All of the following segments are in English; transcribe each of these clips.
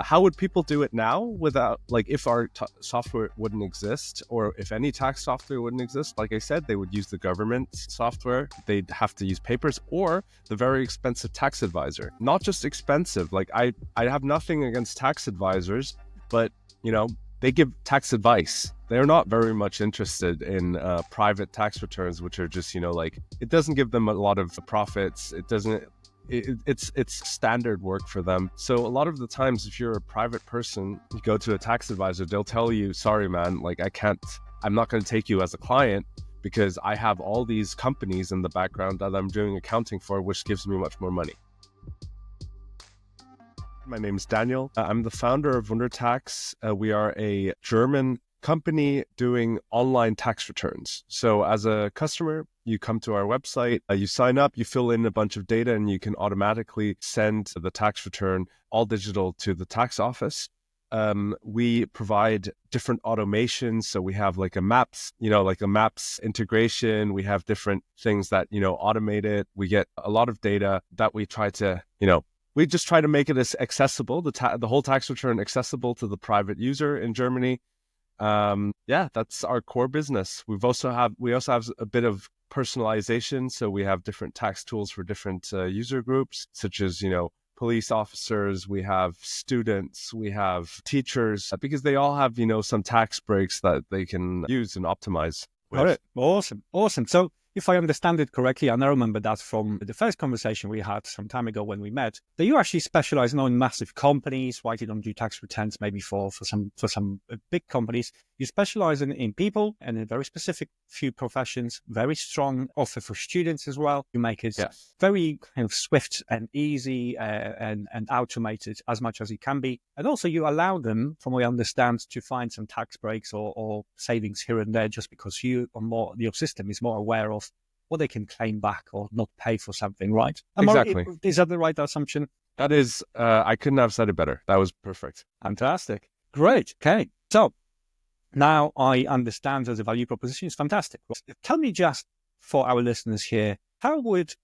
How would people do it now without, like, if our software wouldn't exist, or if any tax software wouldn't exist? Like I said, they would use the government software. They'd have to use papers or the very expensive tax advisor. Not just expensive. Like I have nothing against tax advisors, but they give tax advice. They're not very much interested in private tax returns, which are just, like, it doesn't give them a lot of profits. It doesn't. It's standard work for them. So a lot of the times, if you're a private person, you go to a tax advisor, they'll tell you, sorry, man, like I'm not going to take you as a client because I have all these companies in the background that I'm doing accounting for, which gives me much more money. My name is Daniel. I'm the founder of WunderTax. We are a German company doing online tax returns. So as a customer, you come to our website, you sign up, you fill in a bunch of data, and you can automatically send the tax return all digital to the tax office. We provide different automations. So we have like a maps integration. We have different things that, automate it. We get a lot of data that we try to, we just try to make it as accessible, the whole tax return accessible to the private user in Germany. That's our core business. We also have a bit of personalization. So we have different tax tools for different user groups, such as, police officers, we have students, we have teachers, because they all have, some tax breaks that they can use and optimize with. Got it. Awesome. So if I understand it correctly, and I remember that from the first conversation we had some time ago when we met, that you actually specialize not in massive companies, right? You don't do tax returns maybe for some big companies. You specialize in people and in very specific few professions, very strong offer for students as well. You make it very kind of swift and easy and automated as much as it can be. And also you allow them, from what I understand, to find some tax breaks or savings here and there just because your system is more aware of what they can claim back or not pay for something, right? Exactly. Is that the right assumption? That is, I couldn't have said it better. That was perfect. Fantastic. Great. Okay. So now I understand that the value proposition is fantastic. Tell me, just for our listeners here,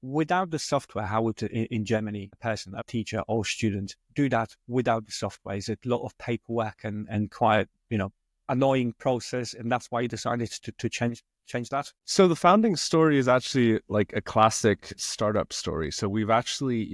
without the software, how would in Germany a person, a teacher or student do that without the software? Is it a lot of paperwork and quite, annoying process, and that's why you decided to change that? So the founding story is actually like a classic startup story. So we've actually,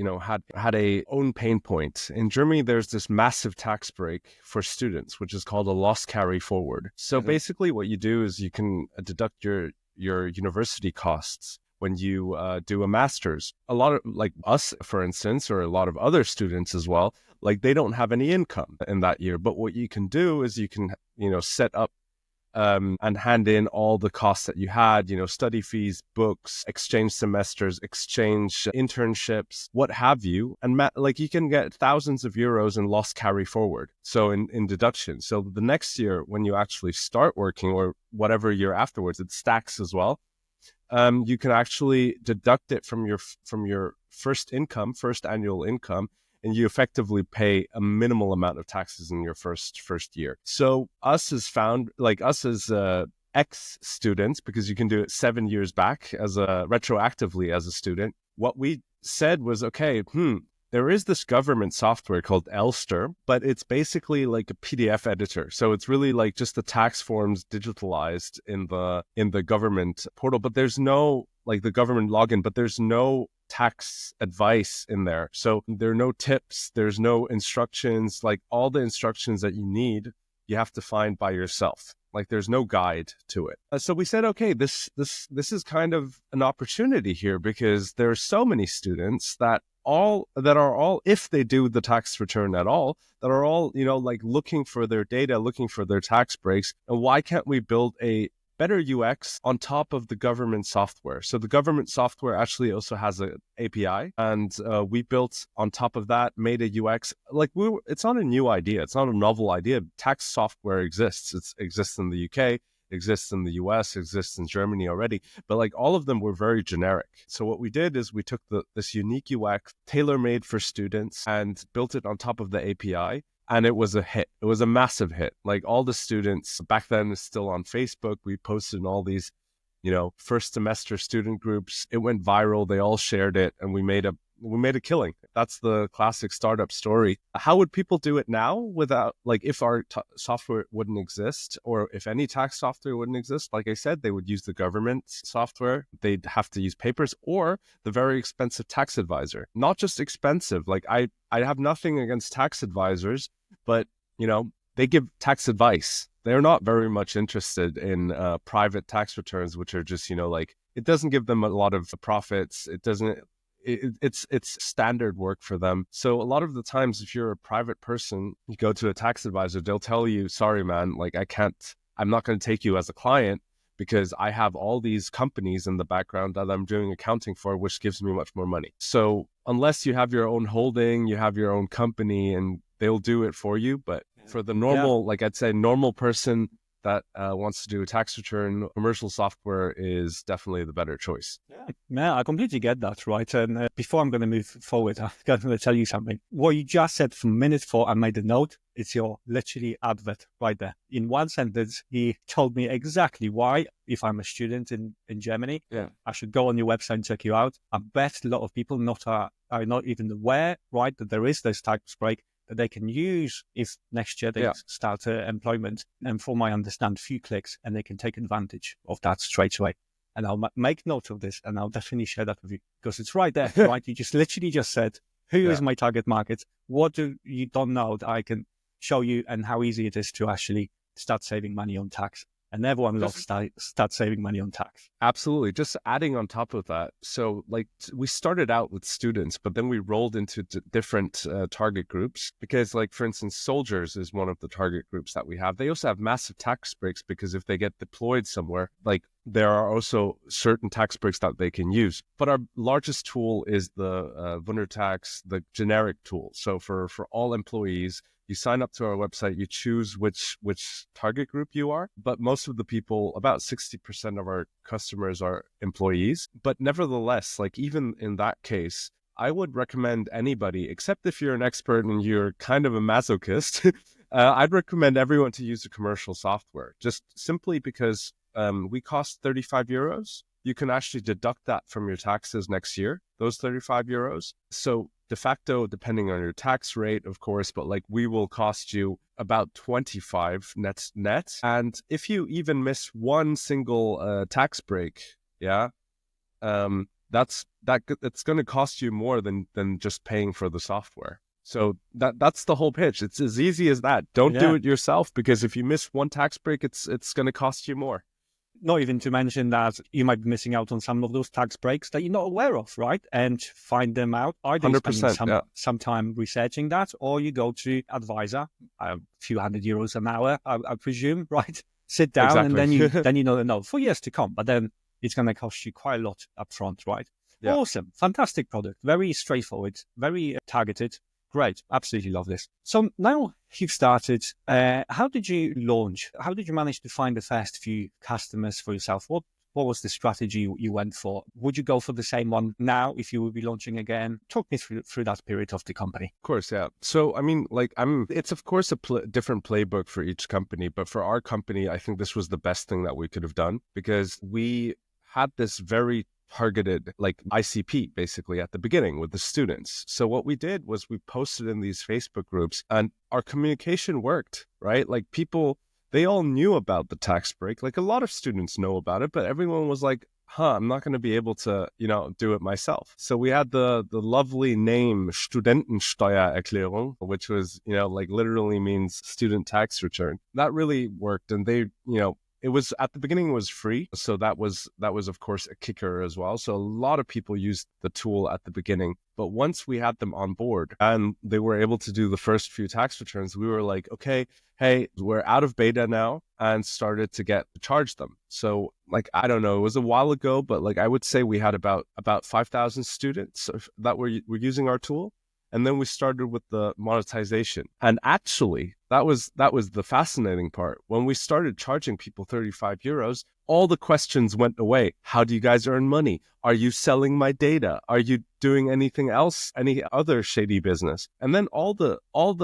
had a own pain point. In Germany, there's this massive tax break for students, which is called a loss carry forward. So basically what you do is you can deduct your university costs when you do a master's. A lot of, like us, for instance, or a lot of other students as well, like they don't have any income in that year. But what you can do is you can, set up and hand in all the costs that you had, study fees, books, exchange semesters, exchange internships, what have you. And you can get thousands of euros in loss carry forward. So in deduction. So the next year when you actually start working, or whatever year afterwards, it stacks as well. You can actually deduct it from your first annual income, and you effectively pay a minimal amount of taxes in your first year. So us as ex-students, because you can do it 7 years back retroactively as a student, what we said was, okay, there is this government software called Elster, but it's basically like a PDF editor. So it's really like just the tax forms digitalized in the government portal, but there's no, like, the government login, but there's no tax advice in there. So there are no tips, there's no instructions. Like, all the instructions that you need, you have to find by yourself. Like, there's no guide to it. So we said, okay, this is kind of an opportunity here, because there are so many students that are all, if they do the tax return at all, that are all, like, looking for their data, looking for their tax breaks. And why can't we build a better UX on top of the government software? So the government software actually also has an API, and we built on top of that, made a UX. Like, it's not a new idea. It's not a novel idea. Tax software exists. It exists in the UK, exists in the US, exists in Germany already, but like all of them were very generic. So what we did is we took this unique UX, tailor-made for students, and built it on top of the API. And it was a hit. It was a massive hit. Like, all the students back then is still on Facebook. We posted in all these, first semester student groups. It went viral. They all shared it. And we made a we made a killing. That's the classic startup story. How would people do it now without, like, if our software wouldn't exist, or if any tax software wouldn't exist? Like I said, they would use the government software. They'd have to use papers or the very expensive tax advisor. Not just expensive. Like I have nothing against tax advisors, but they give tax advice. They're not very much interested in private tax returns, which are just, like, it doesn't give them a lot of profits. It doesn't, it's standard work for them. So a lot of the times, if you're a private person, you go to a tax advisor, they'll tell you, sorry, man, like I'm not going to take you as a client because I have all these companies in the background that I'm doing accounting for, which gives me much more money. So unless you have your own holding, you have your own company, and they'll do it for you. But for the normal, like I'd say, normal person that wants to do a tax return, commercial software is definitely the better choice. Yeah, I completely get that, right? And before I'm going to move forward, I'm going to tell you something. What you just said from minute 4, I made a note. It's your literally advert right there. In one sentence, he told me exactly why, if I'm a student in Germany, I should go on your website and check you out. I bet a lot of people are not even aware, right, that there is this tax break that they can use if next year they start employment. And from my understand, few clicks, and they can take advantage of that straight away. And I'll make note of this, and I'll definitely share that with you, because it's right there, right? You just literally just said, who is my target market? What do you don't know that I can show you, and how easy it is to actually start saving money on tax. And everyone loves start saving money on tax. Absolutely. Just adding on top of that. So like we started out with students, but then we rolled into different target groups, because like, for instance, soldiers is one of the target groups that we have. They also have massive tax breaks, because if they get deployed somewhere, like there are also certain tax breaks that they can use. But our largest tool is the WunderTax, the generic tool. So for all employees, you sign up to our website, you choose which target group you are. But most of the people, about 60% of our customers are employees. But nevertheless, like even in that case, I would recommend anybody, except if you're an expert and you're kind of a masochist, I'd recommend everyone to use the commercial software, just simply because we cost 35 euros. You can actually deduct that from your taxes next year, those 35 euros. So de facto, depending on your tax rate, of course, but like we will cost you about 25 net. And if you even miss one single tax break, it's going to cost you more than just paying for the software. So that's the whole pitch. It's as easy as that. Don't do it yourself, because if you miss one tax break, it's going to cost you more. Not even to mention that you might be missing out on some of those tax breaks that you're not aware of, right? And find them out. Either you spend some time researching that, or you go to advisor, a few €100 an hour, I presume, right? Sit down and then you know for years to come. But then it's going to cost you quite a lot up front, right? Yeah. Awesome. Fantastic product. Very straightforward, very targeted. Great. Absolutely love this. So now you've started, how did you launch? How did you manage to find the first few customers for yourself? What was the strategy you went for? Would you go for the same one now if you would be launching again? Talk me through that period of the company. Of course, yeah. So, I mean, like it's of course a different playbook for each company, but for our company, I think this was the best thing that we could have done, because we had this very targeted like ICP basically at the beginning with the students. So what we did was we posted in these Facebook groups, and our communication worked, right? Like people, they all knew about the tax break. Like a lot of students know about it, but everyone was like, I'm not going to be able to, do it myself. So we had the lovely name Studentensteuererklärung, which was, like literally means student tax return. That really worked. And they, it was at the beginning, it was free. So that was of course a kicker as well. So a lot of people used the tool at the beginning, but once we had them on board and they were able to do the first few tax returns, we were like, okay, hey, we're out of beta now, and started to charge them. So like, I don't know, it was a while ago, but like I would say we had about 5,000 students that were using our tool. And then we started with the monetization. And actually, that was the fascinating part. When we started charging people 35 euros, all the questions went away. How do you guys earn money? Are you selling my data? Are you doing anything else? Any other shady business? And then all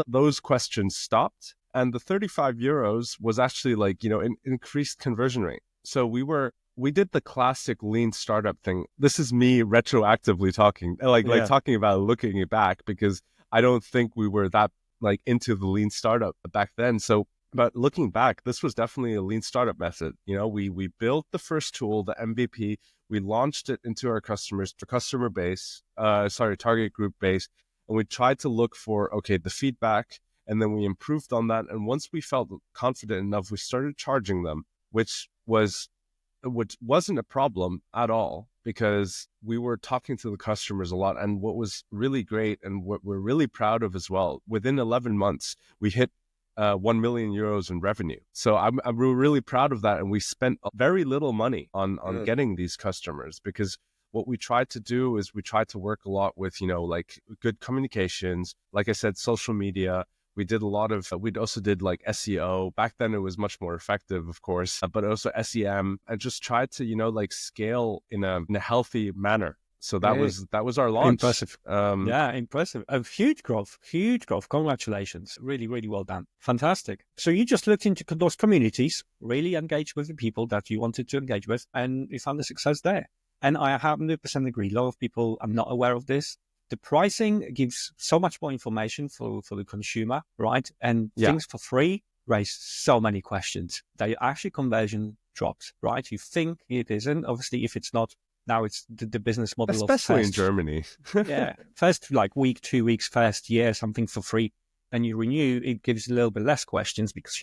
those questions stopped. And the 35 euros was actually like, an increased conversion rate. So we were we did the classic lean startup thing. This is me retroactively talking, like Yeah. talking about looking it back, because I don't think we were that like into the lean startup back then. So, but looking back, this was definitely a lean startup method. You know, we built the first tool, the MVP. We launched it into our customers, to customer base, target group base, and we tried to look for, okay, the feedback, and then we improved on that. And once we felt confident enough, we started charging them, which wasn't a problem at all, because we were talking to the customers a lot. And what was really great, and what we're really proud of as well, within 11 months, we hit 1 million euros in revenue. So I'm really proud of that. And we spent very little money on getting these customers, because what we tried to do is we tried to work a lot with, like good communications, like I said, social media. We did a lot of, we'd also did like SEO. Back then it was much more effective, of course, but also SEM, and just tried to, like scale in a healthy manner. So that was our launch. Impressive. Yeah, impressive. Huge growth, huge growth. Congratulations. Really, really well done. Fantastic. So you just looked into those communities, really engaged with the people that you wanted to engage with, and you found the success there. And I 100% agree. A lot of people are not aware of this. The pricing gives so much more information for the consumer, right? And things for free raise so many questions. They actually conversion drops, right? You think it isn't. Obviously, if it's not, now it's the business model, especially in Germany. Yeah, first like week, 2 weeks, first year, something for free. Then you renew, it gives a little bit less questions, because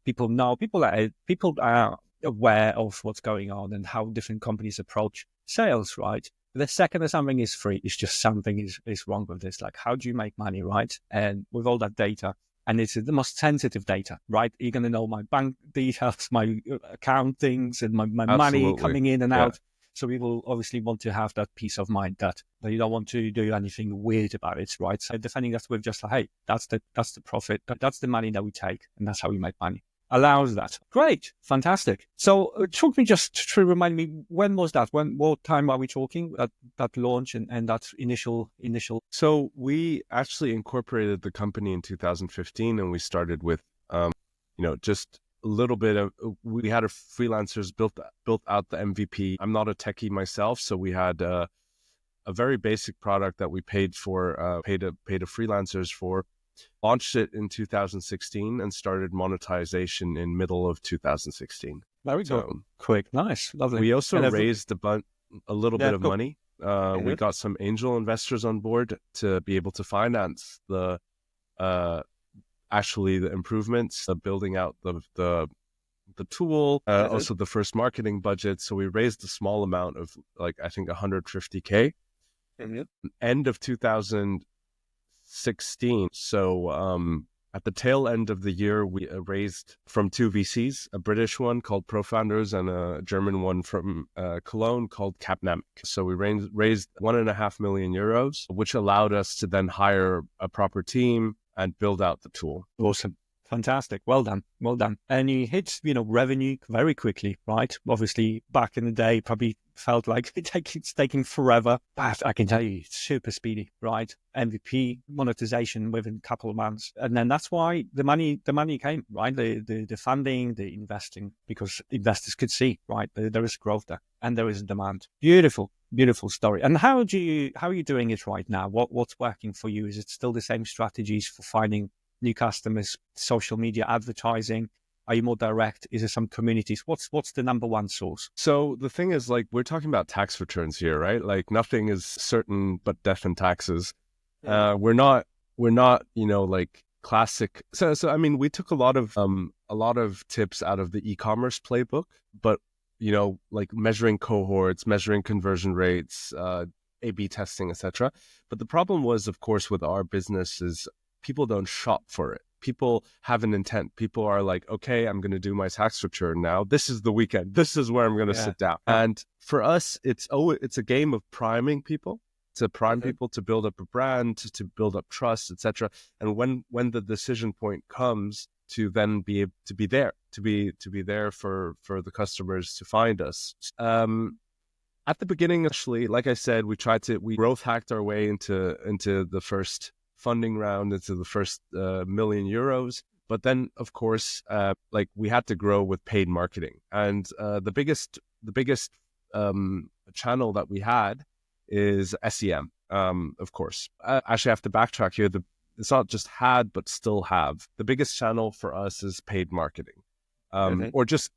people are aware of what's going on and how different companies approach sales, right? The second that something is free, it's just something is wrong with this. Like, how do you make money, right? And with all that data, and it's the most sensitive data, right? You're going to know my bank details, my account things, and my money coming in and out. So we will obviously want to have that peace of mind that you don't want to do anything weird about it, right? So defending that with just like, hey, that's the profit, that's the money that we take, and that's how we make money. Allows that. Great, fantastic. So talk me, just to remind me, when was that? What time are we talking? That launch and that initial. So we actually incorporated the company in 2015, and we started with, just a little bit of, we had our freelancers built out the MVP. I'm not a techie myself, so we had a very basic product that we paid to freelancers for. Launched it in 2016 and started monetization in middle of 2016. Very good. Quick, nice, lovely. We also raised a little bit of money. We got some angel investors on board to be able to finance the improvements, building out the tool, also the first marketing budget. So we raised a small amount of, like, I think 150K. End of 2016. So at the tail end of the year, we raised from 2 VCs, a British one called ProFounders and a German one from Cologne called Capnamic. So we raised 1.5 million euros, which allowed us to then hire a proper team and build out the tool. Awesome. Fantastic. Well done. Well done. And you hit, revenue very quickly, right? Obviously, back in the day, probably felt like it's taking forever. But I can tell you, it's super speedy, right? MVP, monetization within a couple of months. And then that's why the money came, right? The funding, the investing, because investors could see, right? There is growth there and there is demand. Beautiful. Beautiful story. And how are you doing it right now? What's working for you? Is it still the same strategies for finding new customers, social media advertising? Are you more direct? Is there some communities? What's the number one source? So the thing is, like, we're talking about tax returns here, right? Like, nothing is certain but death and taxes. We're not, like classic. So I mean, we took a lot of tips out of the e-commerce playbook, but like measuring cohorts, measuring conversion rates, A/B testing, etc. But the problem was, of course, with our business is people don't shop for it. People have an intent. People are like, okay, I'm going to do my tax return now. This is the weekend. This is where I'm going to sit down. And for us, it's a game of priming people, to prime people to build up a brand, to build up trust, etc. And when the decision point comes, to then be able to be there, to be there for the customers to find us. At the beginning, actually, like I said, we growth hacked our way into the first funding round, into the first million euros. But then, of course, like, we had to grow with paid marketing. And the biggest the biggest channel that we had is SEM, of course. I actually have to backtrack here. It's not just had, but still have. The biggest channel for us is paid marketing, or just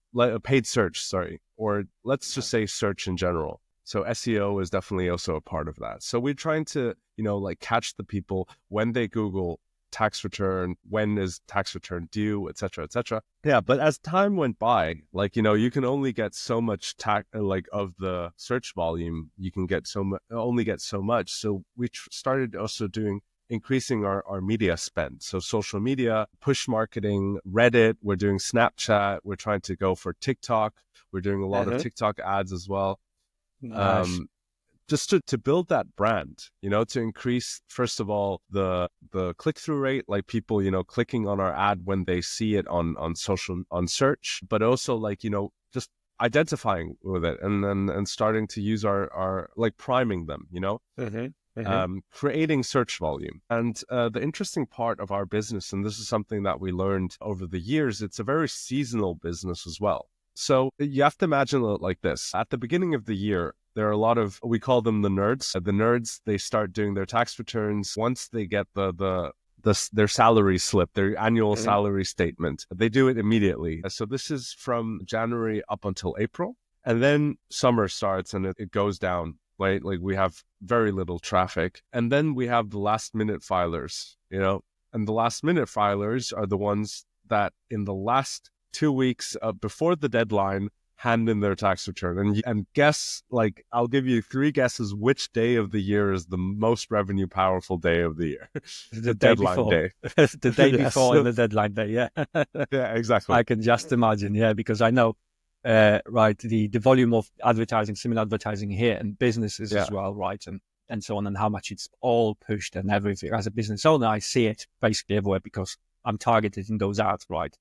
paid search, sorry, or let's just say search in general. So SEO is definitely also a part of that. So we're trying to, like catch the people when they Google tax return, when is tax return due, et cetera, et cetera. Yeah, but as time went by, like, you can only get so much of the search volume, you can get only get so much. So we started also increasing our media spend. So social media, push marketing, Reddit, we're doing Snapchat, we're trying to go for TikTok. We're doing a lot of TikTok ads as well. Nice. Just to build that brand, to increase, first of all, the click-through rate, like people, clicking on our ad when they see it on search, but also like, just identifying with it and starting to use our like priming them, creating search volume. And the interesting part of our business, and this is something that we learned over the years, it's a very seasonal business as well. So you have to imagine it like this. At the beginning of the year, there are a lot of, we call them the nerds. The nerds, they start doing their tax returns. Once they get their salary slip, their annual salary statement, they do it immediately. So this is from January up until April. And then summer starts and it goes down, right? Like we have very little traffic. And then we have the last minute filers, and the last minute filers are the ones that in the last 2 weeks before the deadline hand in their tax return. And guess, like, I'll give you 3 guesses which day of the year is the most revenue powerful day of the year. The deadline day. The day before the deadline day, yeah. Yeah, exactly. I can just imagine, yeah, because I know, right, the volume of advertising, similar advertising here and businesses as well, right, and so on, and how much it's all pushed and everything. As a business owner, I see it basically everywhere because I'm targeted in those ads, right?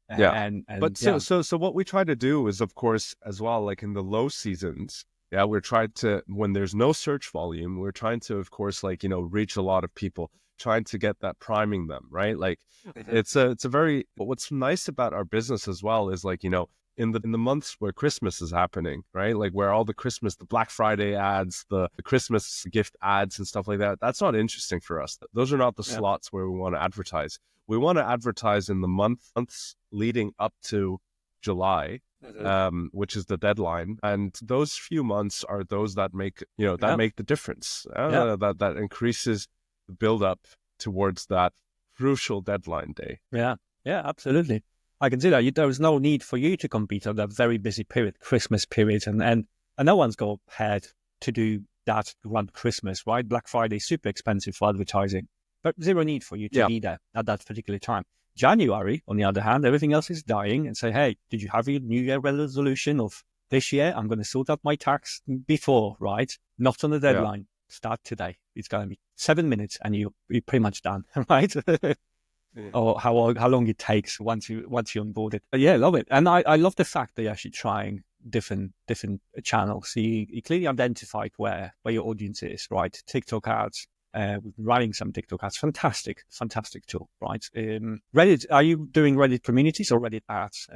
So what we try to do is, of course, as well, like in the low seasons, we're trying to, when there's no search volume, we're trying to, of course, like, reach a lot of people, trying to get that priming them, right? Like it's a very, but what's nice about our business as well is like, in the months where Christmas is happening, right? Like where all the Black Friday ads, the Christmas gift ads and stuff like that, that's not interesting for us. Those are not the slots where we want to advertise. We want to advertise in the months leading up to July, which is the deadline. And those few months are those that make, make the difference, that increases the build up towards that crucial deadline day. Yeah, absolutely. I can see that. There was no need for you to compete on that very busy period, Christmas period. And no one's got paid to do that around Christmas, right? Black Friday is super expensive for advertising, but zero need for you to be there at that particular time. January, on the other hand, everything else is dying and say, hey, did you have your New Year resolution of this year? I'm going to sort out my tax before, right? Not on the deadline. Start today. It's going to be 7 minutes and you're pretty much done, right? Or how long it takes once you onboard it. But love it. And I love the fact that you're actually trying different channels. So you clearly identified where your audience is, right? TikTok ads, running some TikTok ads. Fantastic tool, right? Reddit, are you doing Reddit communities or Reddit ads?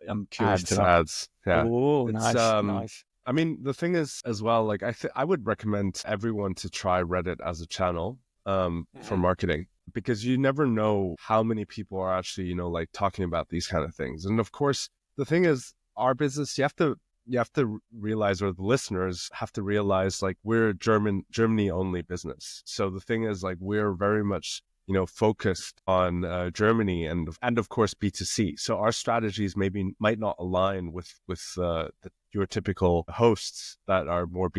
I'm curious. Ads. Yeah. Oh, nice. I mean, the thing is as well, like I would recommend everyone to try Reddit as a channel for marketing, because you never know how many people are actually, like talking about these kind of things. And of course, the thing is, our business, you have to realize, or the listeners have to realize, like we're a Germany only business. So the thing is, like we're very much, focused on Germany and of course B2C. So our strategies might not align with your typical hosts that are more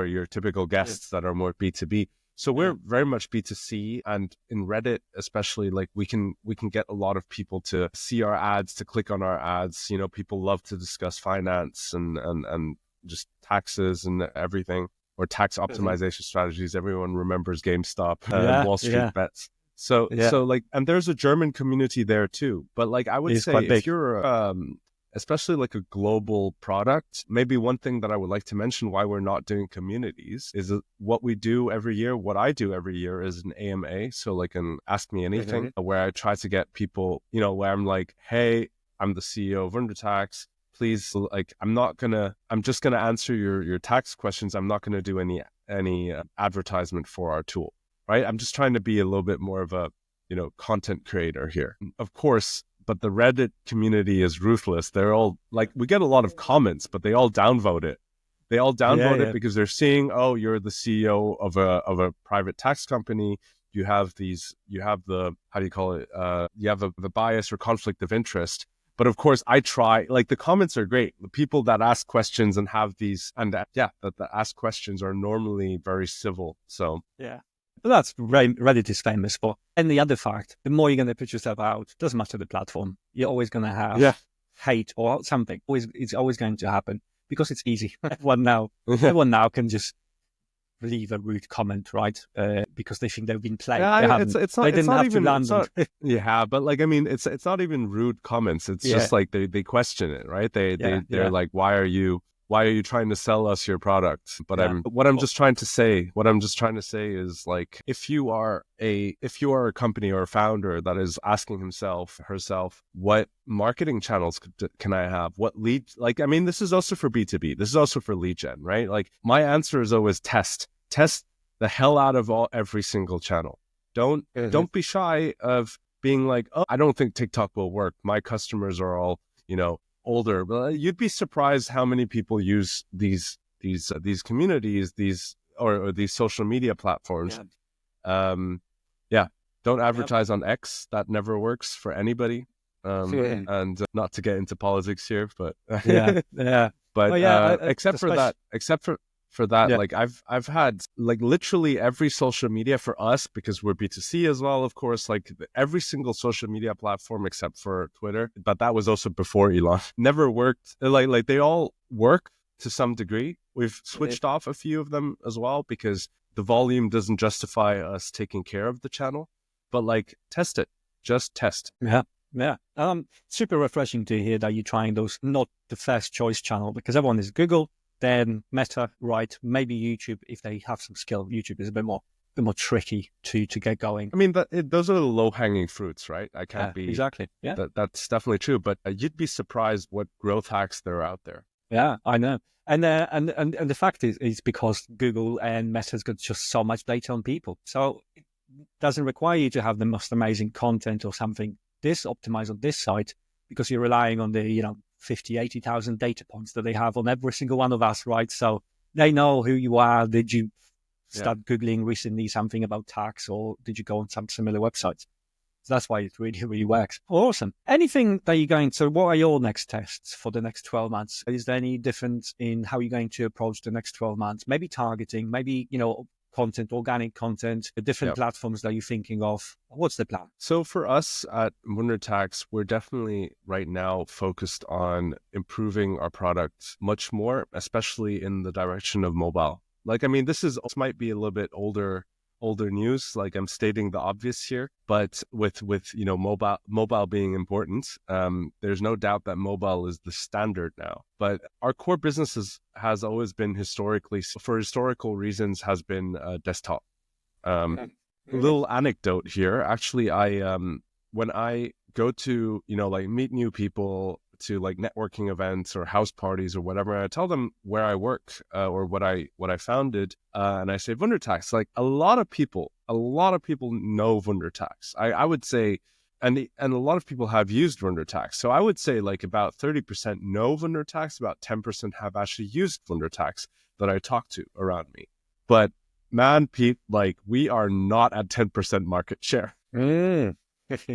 your typical guests that are more B2B. So we're very much B2C, and in Reddit especially, like we can get a lot of people to see our ads, to click on our ads. People love to discuss finance and just taxes and everything, or tax optimization strategies. Everyone remembers GameStop and Wall Street bets. So like, and there's a German community there too. But like I would say, if you're especially like a global product, maybe one thing that I would like to mention why we're not doing communities is what I do every year is an AMA. So like an Ask Me Anything, where I try to get people, where I'm like, hey, I'm the CEO of WunderTax. please, like, I'm just gonna answer your tax questions. I'm not gonna do any advertisement for our tool, right? I'm just trying to be a little bit more of a, content creator here. Of course, but the Reddit community is ruthless. They're all like, we get a lot of comments, but they all downvote it. They all downvote it because they're seeing, oh, you're the CEO of a private tax company. You have the, how do you call it? You have the bias or conflict of interest. But of course, I try, like, the comments are great. The people that ask questions and have these, and that ask questions are normally very civil. So, yeah. But that's Reddit is famous for. And the other fact, the more you're going to put yourself out, doesn't matter the platform, you're always going to have hate or something. It's always going to happen because it's easy. Everyone now can just leave a rude comment, right? Because they think they've been played. Yeah, they didn't have to land. Yeah, but like, I mean, it's not even rude comments. It's just like they question it, right? They're like, why are you trying to sell us your product? But what I'm just trying to say is, like, if you are a company or a founder that is asking herself, what marketing channels can I have? What lead, like, I mean, this is also for B2B. This is also for lead gen, right? Like, my answer is always test the hell out of every single channel. Don't be shy of being like, oh, I don't think TikTok will work. My customers are all, older. But you'd be surprised how many people use these communities, these social media platforms. Don't advertise on X. That never works for anybody. And not to get into politics here, but except for that, like, I've had, like, literally every social media for us, because we're B2C as well, of course, like, every single social media platform except for Twitter, but that was also before Elon, never worked. Like they all work to some degree. We've switched off a few of them as well because the volume doesn't justify us taking care of the channel. But, like, test it. Just test. Yeah. Super refreshing to hear that you're trying those, not the first choice channel, because everyone is Google, then Meta, right? Maybe YouTube, if they have some skill. YouTube is a bit more tricky to get going. I mean, those are the low-hanging fruits, right? I can't be... Exactly, yeah. That's definitely true, but you'd be surprised what growth hacks there are out there. Yeah, I know. And the fact is because Google and Meta's got just so much data on people. So it doesn't require you to have the most amazing content or something optimized on this site, because you're relying on the, 50, 80,000 data points that they have on every single one of us, right? So they know who you are. Did you start Googling recently something about tax, or did you go on some similar websites? So that's why it really, really works. Awesome. Anything that you're going to, what are your next tests for the next 12 months? Is there any difference in how you're going to approach the next 12 months? Maybe targeting, maybe, content, organic content, the different platforms that you're thinking of. What's the plan? So for us at WunderTax, we're definitely right now focused on improving our product much more, especially in the direction of mobile. Like, I mean, this might be a little bit older news, like, I'm stating the obvious here, but with mobile being important, there's no doubt that mobile is the standard now. But our core business has always been for historical reasons, has been desktop. Little anecdote here. Actually, I when I go to like meet new people, to like networking events or house parties or whatever, and I tell them where I work or what I founded, and I say WunderTax. Like, a lot of people know WunderTax. I would say, and a lot of people have used WunderTax. So I would say, like, about 30% know WunderTax, about 10% have actually used WunderTax that I talk to around me. But man, Pete, like, we are not at 10% market share.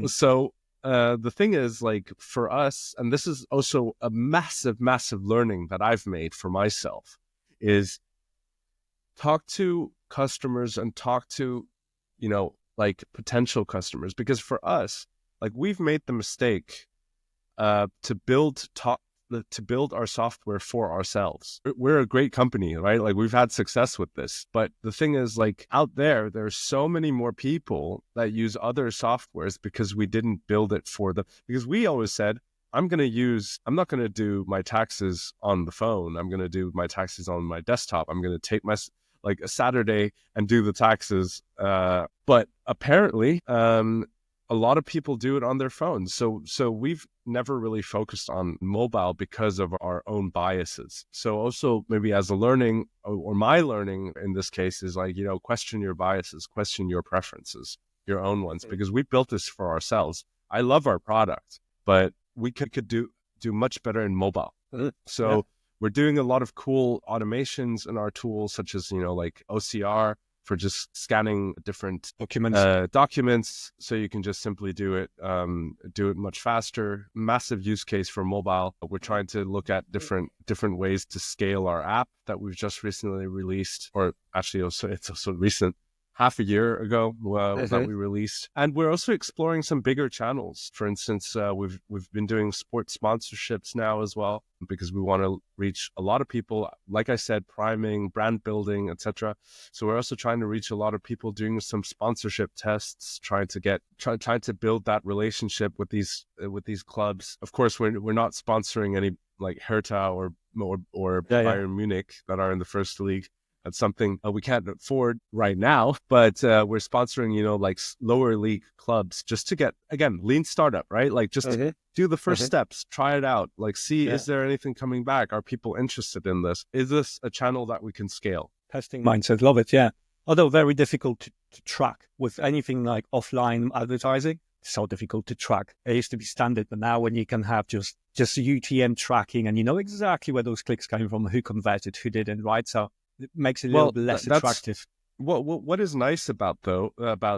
So the thing is, like, for us, and this is also a massive, massive learning that I've made for myself, is talk to customers and talk to, like, potential customers. Because for us, like, we've made the mistake to build our software for ourselves. We're a great company, right? Like, we've had success with this. But the thing is, like, out there's so many more people that use other softwares because we didn't build it for them. Because we always said, I'm not going to do my taxes on the phone. I'm going to do my taxes on my desktop. I'm going to take a Saturday and do the taxes. But apparently, a a lot of people do it on their phones. So we've never really focused on mobile because of our own biases. So also maybe as a learning, or my learning in this case, is like, question your biases, question your preferences, your own ones, because we built this for ourselves. I love our product, but we could do much better in mobile. So we're doing a lot of cool automations in our tools, such as, like OCR, for just scanning different documents, so you can just simply do it much faster. Massive use case for mobile. We're trying to look at different ways to scale our app that we've just recently released, or actually also it's also recent. Half a year ago that we released, and we're also exploring some bigger channels. For instance, we've been doing sports sponsorships now as well, because we want to reach a lot of people. Like I said, priming, brand building, etc. So we're also trying to reach a lot of people, doing some sponsorship tests, trying to build that relationship with these clubs. Of course, we're not sponsoring any like Hertha or Bayern Munich that are in the first league. That's something we can't afford right now, but we're sponsoring, like lower league clubs, just to get, again, lean startup, right? Like just do the first steps, try it out, like see, is there anything coming back? Are people interested in this? Is this a channel that we can scale? Testing mindset, love it, yeah. Although very difficult to track with anything like offline advertising, so difficult to track. It used to be standard, but now when you can have just UTM tracking and you know exactly where those clicks came from, who converted, who didn't, right? So it makes it a little bit less attractive. What is nice about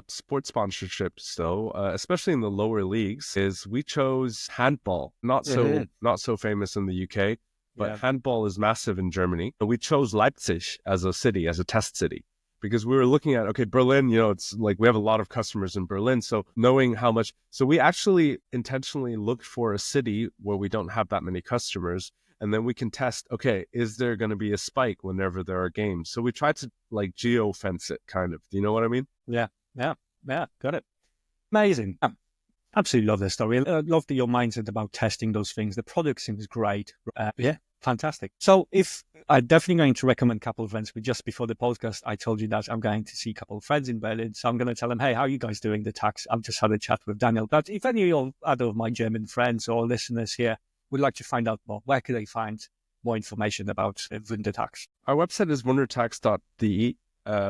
sports sponsorships though, especially in the lower leagues, is we chose handball. Not so famous in the UK, but handball is massive in Germany. And we chose Leipzig as a city, as a test city, because we were looking at, okay, Berlin, it's like we have a lot of customers in Berlin. So knowing how much, so we actually intentionally looked for a city where we don't have that many customers. And then we can test, okay, is there going to be a spike whenever there are games? So we try to like geo-fence it, kind of. Do you know what I mean? Yeah, got it. Amazing. Absolutely love this story. I love your mindset about testing those things. The product seems great. Fantastic. So I'm definitely going to recommend a couple of friends. Just before the podcast, I told you that I'm going to see a couple of friends in Berlin. So I'm going to tell them, hey, how are you guys doing the tax? I've just had a chat with Daniel. But if any of other of my German friends or listeners here would like to find out more, where could they find more information about WunderTax? Our website is wundertax.de.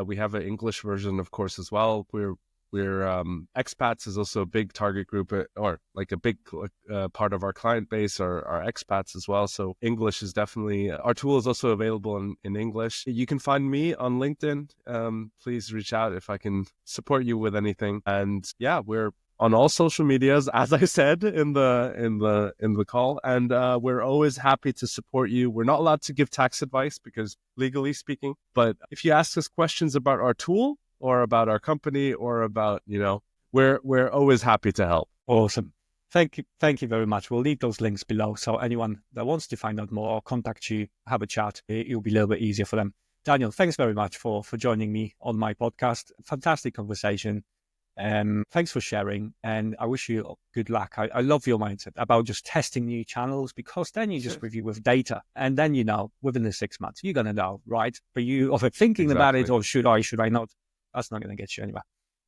We have an English version, of course, as well. We're expats is also a big target group, or like a big part of our client base are expats as well. So English is definitely, our tool is also available in English. You can find me on LinkedIn. Please reach out if I can support you with anything. And yeah, we're on all social medias, as I said in the call, and we're always happy to support you. We're not allowed to give tax advice because legally speaking, but if you ask us questions about our tool or about our company or about, we're always happy to help. Awesome. Thank you very much. We'll leave those links below, so anyone that wants to find out more or contact you, have a chat, it'll be a little bit easier for them. Daniel, thanks very much for joining me on my podcast. Fantastic conversation. Thanks for sharing, and I wish you good luck. I love your mindset about just testing new channels, because then you just review with data, and then within the 6 months you're gonna know, right? But you overthinking about it, or should I not? That's not gonna get you anywhere.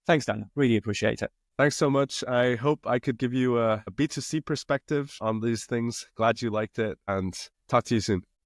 Thanks, Daniel. Really appreciate it. Thanks so much. I hope I could give you a B2C perspective on these things. Glad you liked it, and talk to you soon.